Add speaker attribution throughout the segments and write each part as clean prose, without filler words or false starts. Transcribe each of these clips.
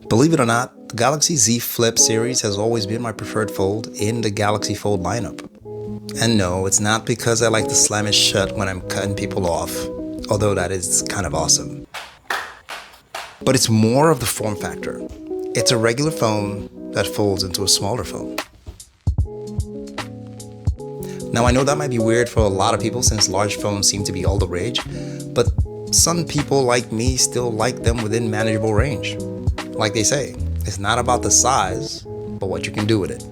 Speaker 1: Believe it or not, the Galaxy Z Flip series has always been my preferred fold in the Galaxy Fold lineup. And no, it's not because I like to slam it shut when I'm cutting people off, although that is kind of awesome. But it's more of the form factor. It's a regular phone that folds into a smaller phone. Now I know that might be weird for a lot of people since large phones seem to be all the rage, but some people like me still like them within manageable range. Like they say, it's not about the size, but what you can do with it.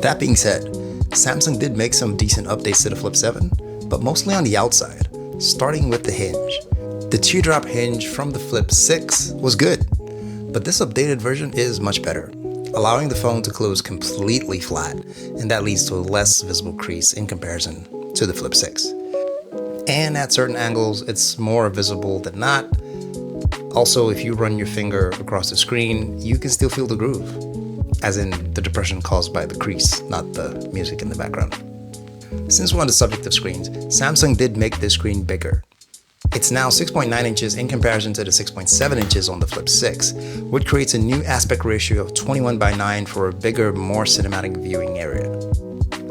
Speaker 1: That being said, Samsung did make some decent updates to the Flip 7, but mostly on the outside, starting with the hinge. The teardrop hinge from the Flip 6 was good, but this updated version is much better, allowing the phone to close completely flat, and that leads to a less visible crease in comparison to the Flip 6. And at certain angles, it's more visible than not. Also, if you run your finger across the screen, you can still feel the groove, as in the depression caused by the crease, not the music in the background. Since we're on the subject of screens, Samsung did make this screen bigger. It's now 6.9 inches in comparison to the 6.7 inches on the Flip 6, which creates a new aspect ratio of 21:9 for a bigger, more cinematic viewing area.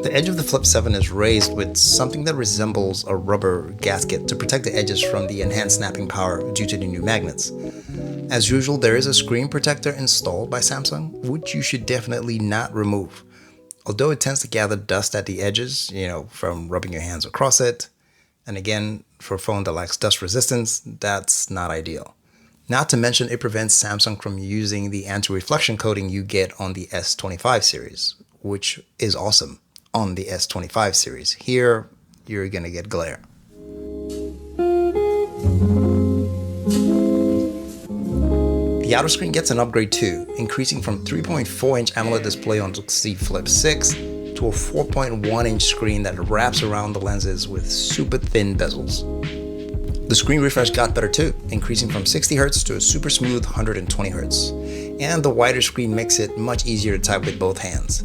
Speaker 1: The edge of the Flip 7 is raised with something that resembles a rubber gasket to protect the edges from the enhanced snapping power due to the new magnets. As usual, there is a screen protector installed by Samsung, which you should definitely not remove. Although it tends to gather dust at the edges, from rubbing your hands across it. And again, for a phone that lacks dust resistance, that's not ideal. Not to mention it prevents Samsung from using the anti-reflection coating you get on the S25 series, which is awesome on the S25 series. Here, you're gonna get glare. The outer screen gets an upgrade too, increasing from 3.4-inch AMOLED display on the Z Flip 6 to a 4.1-inch screen that wraps around the lenses with super thin bezels. The screen refresh got better too, increasing from 60Hz to a super smooth 120Hz. And the wider screen makes it much easier to type with both hands.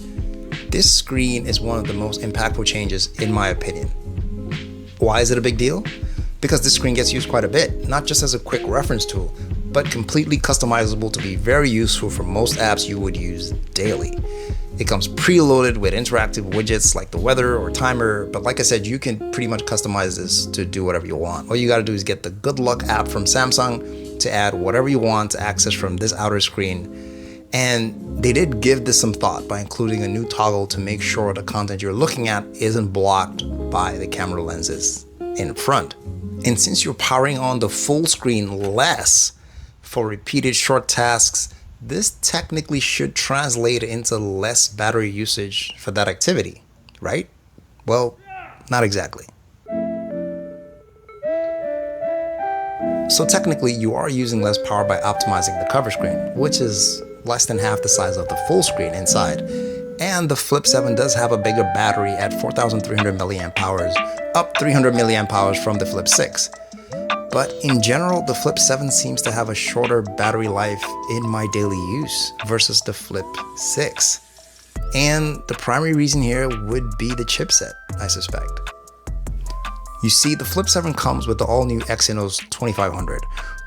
Speaker 1: This screen is one of the most impactful changes in my opinion. Why is it a big deal? Because this screen gets used quite a bit, not just as a quick reference tool, but completely customizable to be very useful for most apps you would use daily. It comes preloaded with interactive widgets like the weather or timer, but like I said, you can pretty much customize this to do whatever you want. All you gotta do is get the Good Luck app from Samsung to add whatever you want to access from this outer screen. And they did give this some thought by including a new toggle to make sure the content you're looking at isn't blocked by the camera lenses in front. And since you're powering on the full screen less for repeated short tasks, this technically should translate into less battery usage for that activity, right? Well, not exactly. So technically, you are using less power by optimizing the cover screen, which is less than half the size of the full screen inside. And the Flip 7 does have a bigger battery at 4,300 mAh, up 300 mAh from the Flip 6. But in general, the Flip 7 seems to have a shorter battery life in my daily use versus the Flip 6. And the primary reason here would be the chipset, I suspect. You see, the Flip 7 comes with the all-new Exynos 2500,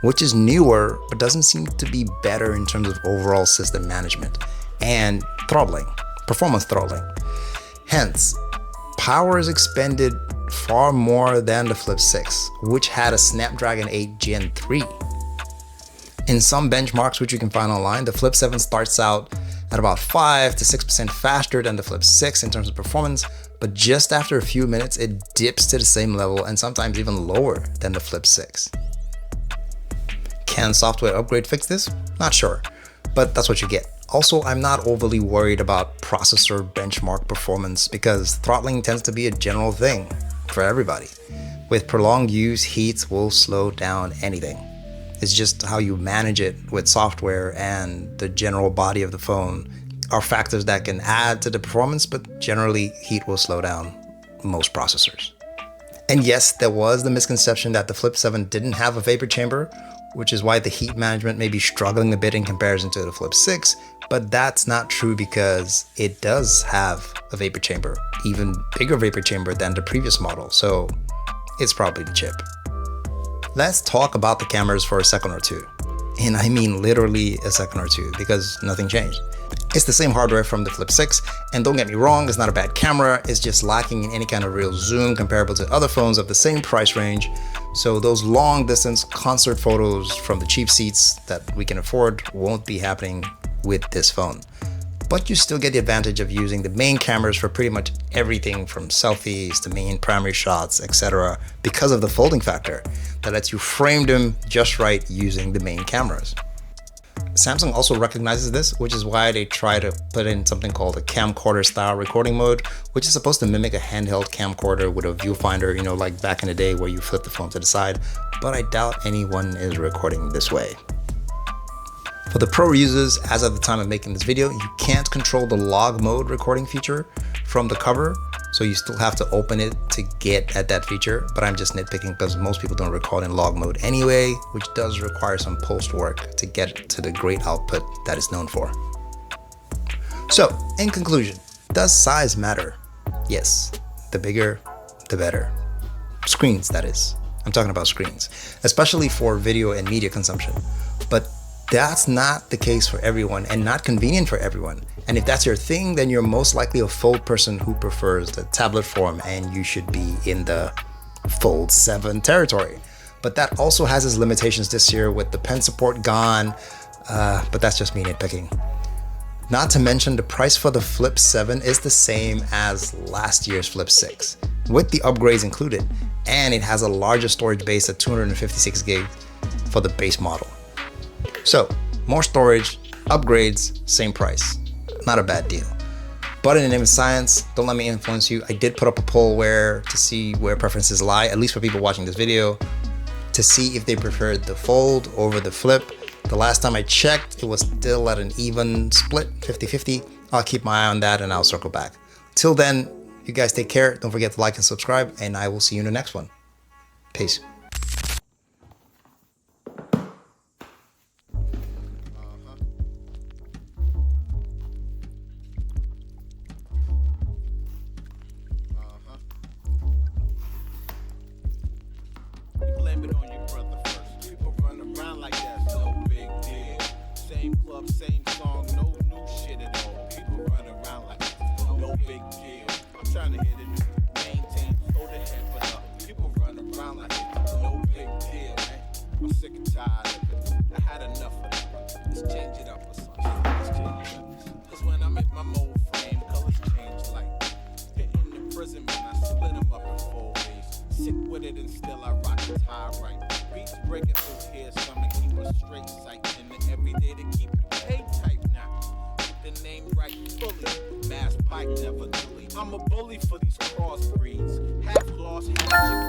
Speaker 1: which is newer but doesn't seem to be better in terms of overall system management and performance throttling. Hence, power is expended far more than the Flip 6, which had a Snapdragon 8 Gen 3. In some benchmarks which you can find online, the Flip 7 starts out at about 5 to 6% faster than the Flip 6 in terms of performance, but just after a few minutes it dips to the same level and sometimes even lower than the Flip 6. Can software upgrade fix this? Not sure, but that's what you get. Also, I'm not overly worried about processor benchmark performance because throttling tends to be a general thing for everybody. With prolonged use, heat will slow down anything. It's just how you manage it with software and the general body of the phone are factors that can add to the performance, but generally heat will slow down most processors. And yes, there was the misconception that the Flip 7 didn't have a vapor chamber, which is why the heat management may be struggling a bit in comparison to the Flip 6, but that's not true because it does have a vapor chamber, even bigger vapor chamber than the previous model, so it's probably the chip. Let's talk about the cameras for a second or two. And I mean literally a second or two, because nothing changed. It's the same hardware from the Flip 6, and don't get me wrong, it's not a bad camera, it's just lacking in any kind of real zoom comparable to other phones of the same price range. So those long distance concert photos from the cheap seats that we can afford won't be happening with this phone. But you still get the advantage of using the main cameras for pretty much everything from selfies to main primary shots, etc. because of the folding factor that lets you frame them just right using the main cameras. Samsung also recognizes this, which is why they try to put in something called a camcorder style recording mode, which is supposed to mimic a handheld camcorder with a viewfinder, you know, like back in the day where you flip the phone to the side, but I doubt anyone is recording this way. For the pro users, as of the time of making this video, you can't control the log mode recording feature from the cover, so you still have to open it to get at that feature, but I'm just nitpicking because most people don't record in log mode anyway, which does require some post work to get to the great output that it's known for. So, in conclusion, does size matter? Yes, the bigger, the better. Screens, that is. I'm talking about screens, especially for video and media consumption. But that's not the case for everyone and not convenient for everyone. And if that's your thing, then you're most likely a fold person who prefers the tablet form, and you should be in the Fold 7 territory. But that also has its limitations this year with the pen support gone, but that's just me nitpicking. Not to mention the price for the Flip 7 is the same as last year's Flip 6, with the upgrades included, and it has a larger storage base at 256 gigs for the base model. So, more storage, upgrades, same price. Not a bad deal. But in the name of science, don't let me influence you. I did put up a poll to see where preferences lie, at least for people watching this video, to see if they preferred the Fold over the Flip. The last time I checked, it was still at an even split, 50-50. I'll keep my eye on that and I'll circle back. Till then, you guys take care. Don't forget to like and subscribe, and I will see you in the next one. Peace.
Speaker 2: Blame it on your brother first. People run around like that's no big deal. Same club, same song, no new shit at all. People run around like that's no big deal. I'm trying to hit it, maintain, hold the head but up. People run around like it's no big deal, man. I'm sick and tired of it. I had enough of that. Let's change it up or something. Let's change it up. Cause when I'm in my mold frame, colors change like hitting the prison, man. I split them up in 4 ways. Sick with it and still I rock the tie right. Beats breaking through here, some to keep a straight sight. And then every day to keep the pay tight now. Keep the name right fully. Mass pike never delete. I'm a bully for these crossbreeds. Half lost, half